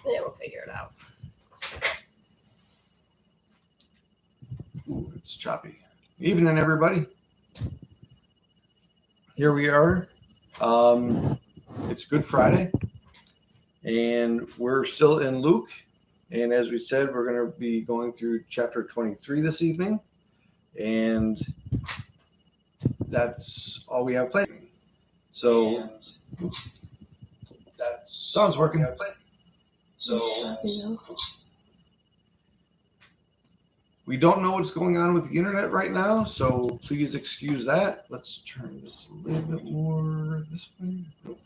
Yeah, we'll figure it out. Ooh, it's choppy. Evening, everybody. Here we are. It's Good Friday, and we're still in Luke. And as we said, we're going to be going through chapter 23 this evening, and that's all we have planned. So that sounds working. So we don't know what's going on with the internet right now, so please excuse that. Let's turn this a little bit more this way. Nope.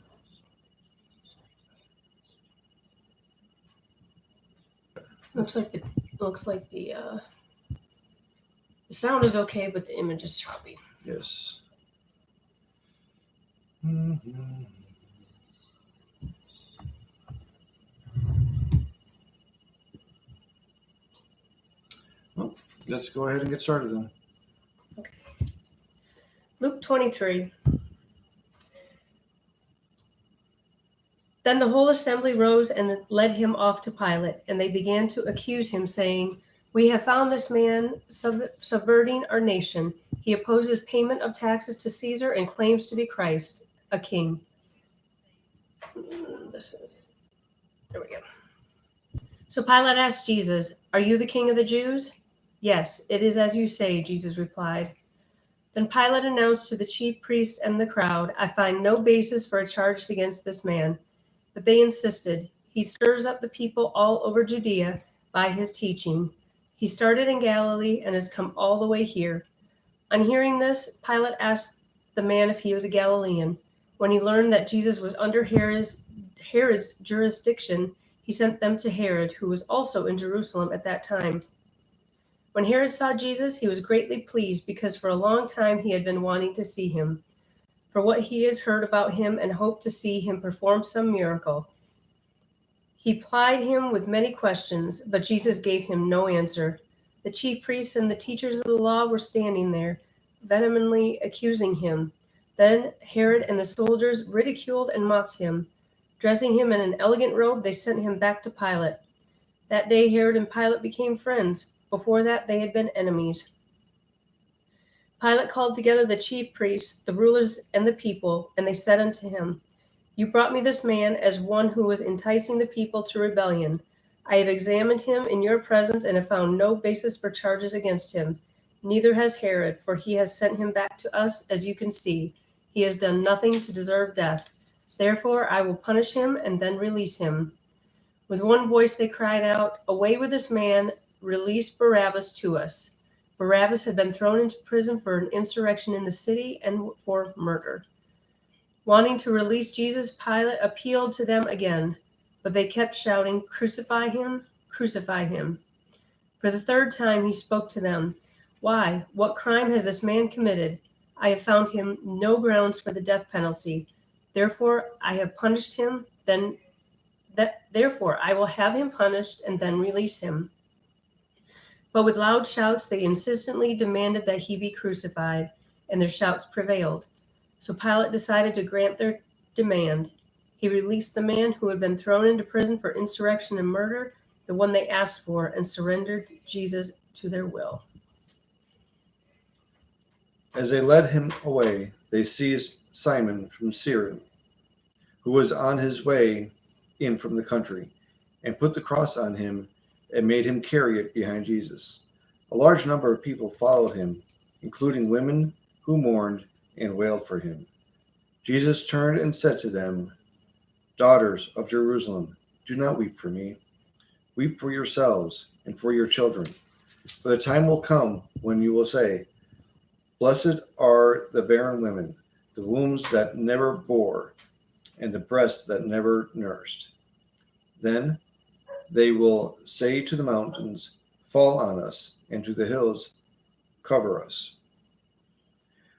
Looks like the sound is okay, but the image is choppy. Yes. Well, let's go ahead and get started then. Okay. Luke 23. Then the whole assembly rose and led him off to Pilate, and they began to accuse him, saying, "We have found this man subverting our nation. He opposes payment of taxes to Caesar and claims to be Christ, a king." There we go. So Pilate asked Jesus, "Are you the king of the Jews?" "Yes, it is as you say," Jesus replied. Then Pilate announced to the chief priests and the crowd, "I find no basis for a charge against this man." But they insisted, "He stirs up the people all over Judea by his teaching. He started in Galilee and has come all the way here." On hearing this, Pilate asked the man if he was a Galilean. When he learned that Jesus was under Herod's jurisdiction, he sent them to Herod, who was also in Jerusalem at that time. When Herod saw Jesus, he was greatly pleased because for a long time he had been wanting to see him, for what he has heard about him, and hoped to see him perform some miracle. He plied him with many questions, but Jesus gave him no answer. The chief priests and the teachers of the law were standing there, vehemently accusing him. Then Herod and the soldiers ridiculed and mocked him. Dressing him in an elegant robe, they sent him back to Pilate. That day Herod and Pilate became friends. Before that, they had been enemies. Pilate called together the chief priests, the rulers, and the people, and they said unto him, "You brought me this man as one who was enticing the people to rebellion. I have examined him in your presence and have found no basis for charges against him. Neither has Herod, for he has sent him back to us, as you can see. He has done nothing to deserve death. Therefore I will punish him and then release him." With one voice they cried out, "Away with this man, release Barabbas to us." Barabbas had been thrown into prison for an insurrection in the city and for murder. Wanting to release Jesus, Pilate appealed to them again, but they kept shouting, "Crucify him, crucify him." For the third time he spoke to them. "Why? What crime has this man committed? I have found him no grounds for the death penalty. Therefore I have punished him, therefore I will have him punished and then release him." But with loud shouts they insistently demanded that he be crucified, and their shouts prevailed. So Pilate decided to grant their demand. He released the man who had been thrown into prison for insurrection and murder, the one they asked for, and surrendered Jesus to their will. As they led him away, they seized Simon from Cyrene, who was on his way in from the country, and put the cross on him and made him carry it behind Jesus. A large number of people followed him, including women who mourned and wailed for him. Jesus turned and said to them, "Daughters of Jerusalem, do not weep for me. Weep for yourselves and for your children. For the time will come when you will say, 'Blessed are the barren women, the wombs that never bore, and the breasts that never nursed.' Then they will say to the mountains, 'Fall on us,' and to the hills, 'Cover us.'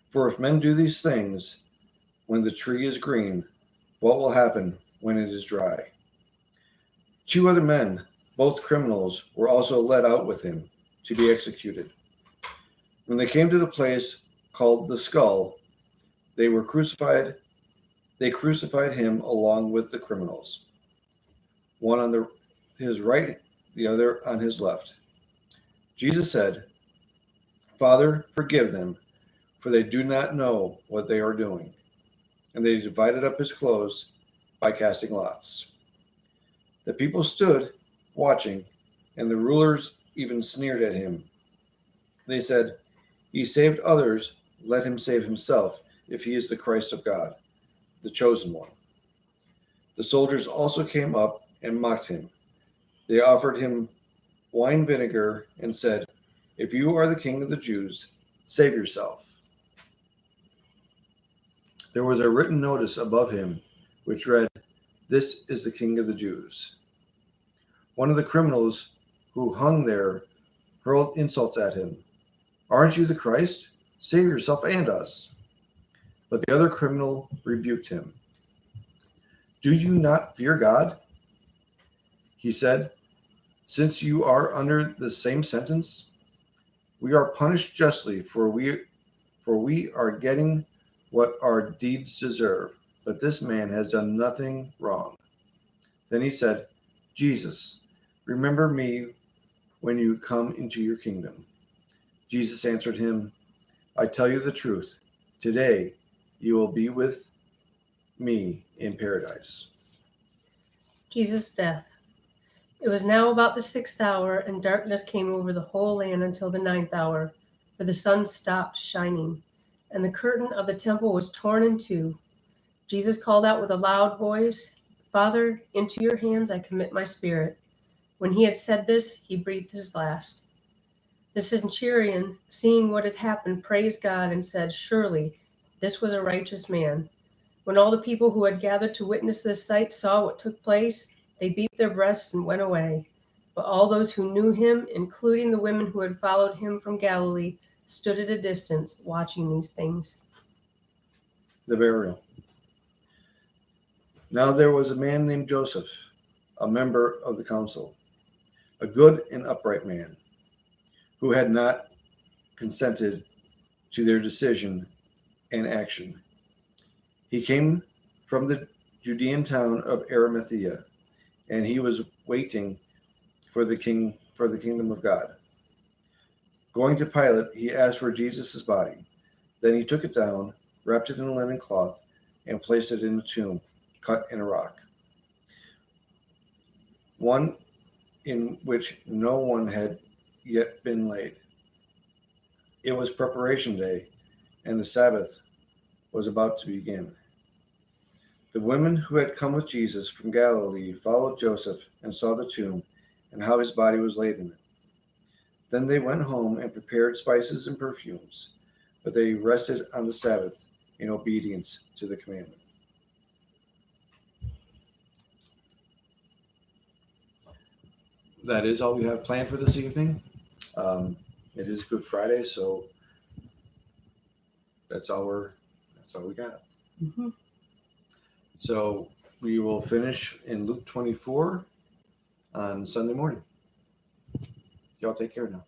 For if men do these things when the tree is green, what will happen when it is dry?" 2 other men, both criminals, were also led out with him to be executed. When they came to the place called the Skull, they crucified him along with the criminals, one on the his right, the other on his left. Jesus said, "Father, forgive them, for they do not know what they are doing." And they divided up his clothes by casting lots. The people stood watching, and the rulers even sneered at him. They said, "He saved others, let him save himself, if he is the Christ of God, the chosen one." The soldiers also came up and mocked him. They offered him wine vinegar and said, "If you are the king of the Jews, save yourself." There was a written notice above him which read, "This is the King of the Jews." One of the criminals who hung there hurled insults at him. "Aren't you the Christ? Save yourself and us." But the other criminal rebuked him. "Do you not fear God?" he said, "since you are under the same sentence? We are punished justly, for we are getting what our deeds deserve, but this man has done nothing wrong." Then he said, "Jesus, remember me when you come into your kingdom." Jesus answered him, "I tell you the truth. Today you will be with me in paradise." Jesus' death. It was now about the 6th hour, and darkness came over the whole land until the 9th hour, for the sun stopped shining, and the curtain of the temple was torn in two. Jesus called out with a loud voice, "Father, into your hands I commit my spirit." When he had said this, he breathed his last. The centurion, seeing what had happened, praised God and said, "Surely this was a righteous man." When all the people who had gathered to witness this sight saw what took place, they beat their breasts and went away. But all those who knew him, including the women who had followed him from Galilee, stood at a distance watching these things. The burial. Now there was a man named Joseph, a member of the council, a good and upright man, who had not consented to their decision and action. He came from the Judean town of Arimathea, and he was waiting for the kingdom of God. Going to Pilate, he asked for Jesus' body. Then he took it down, wrapped it in a linen cloth, and placed it in a tomb cut in a rock, one in which no one had yet been laid. It was preparation day, and the Sabbath was about to begin. The women who had come with Jesus from Galilee followed Joseph and saw the tomb and how his body was laid in it. Then they went home and prepared spices and perfumes, but they rested on the Sabbath in obedience to the commandment. That is all we have planned for this evening. It is Good Friday, so that's all we got. Mm-hmm. So we will finish in Luke 24 on Sunday morning. Y'all take care now.